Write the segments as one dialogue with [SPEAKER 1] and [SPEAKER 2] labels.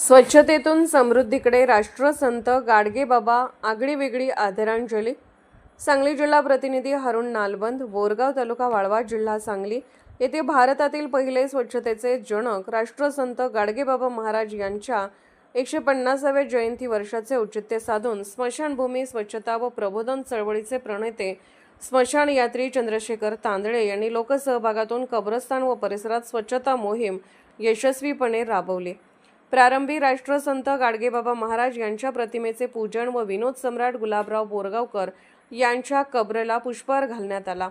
[SPEAKER 1] स्वच्छतेतून समृद्धीकडे राष्ट्रसंत गाडगेबाबा आगळीवेगळी आदरांजली. सांगली जिल्हा प्रतिनिधी हरुण नालबंद. बोरगाव तालुका वाळवा जिल्हा सांगली येथे भारतातील पहिले स्वच्छतेचे जनक राष्ट्रसंत गाडगेबाबा महाराज यांच्या 150व्या जयंती वर्षाचे औचित्य साधून स्मशानभूमी स्वच्छता व प्रबोधन चळवळीचे प्रणेते स्मशान यात्री चंद्रशेखर तांदळे यांनी लोकसहभागातून कब्रस्तान व परिसरात स्वच्छता मोहीम यशस्वीपणे राबवली. प्रारंभी राष्ट्रसंत गाडगेबाबा महाराज यांच्या प्रतिमेचे पूजन व विनोद सम्राट गुलाबराव बोरगावकर यांच्या कब्रला पुष्पहार घालण्यात आला.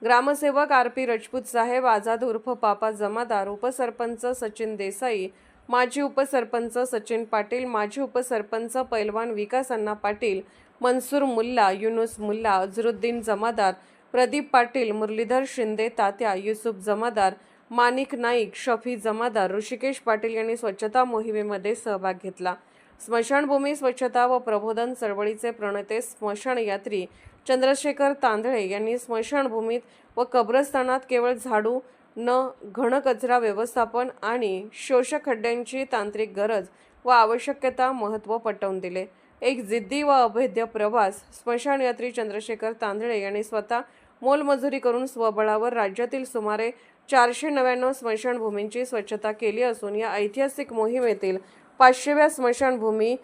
[SPEAKER 1] ग्रामसेवक आर.पी. राजपूत साहेब आझाद उर्फ पापा जमादार, उपसरपंच सचिन देसाई, माजी उपसरपंच सचिन पाटील, माजी उपसरपंच पैलवान विकास अण्णा पाटील, मनसूर मुल्ला, युनुस मुल्ला, अझरुद्दीन जमादार, प्रदीप पाटील, मुरलीधर शिंदे तात्या, युसुफ जमादार, माणिक नाईक, शफी जमादार, ऋषिकेश पाटील यांनी स्वच्छता मोहिमेमध्ये सहभाग घेतला. स्मशानभूमी स्वच्छता व प्रबोधन चळवळीचे प्रणेते स्मशान यात्री चंद्रशेखर तांदळे यांनी स्मशानभूमीत व कब्रस्थानात केवळ झाडू न घनकचरा व्यवस्थापन आणि शोषखड्ड्यांची तांत्रिक गरज व आवश्यकता महत्त्व पटवून दिले. एक जिद्दी व अभेद्य प्रवास. स्मशान यात्री चंद्रशेखर तांदळे यांनी स्वतः मोलमजुरी करून स्वबळावर राज्यातील सुमारे 499 स्मशानभूमींची स्वच्छता केली असून या ऐतिहासिक मोहिमेतील 500व्या स्मशानभूमी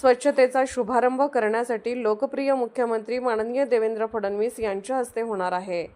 [SPEAKER 1] स्वच्छतेचा शुभारंभ करण्यासाठी लोकप्रिय मुख्यमंत्री माननीय देवेंद्र फडणवीस यांच्या हस्ते होणार आहे.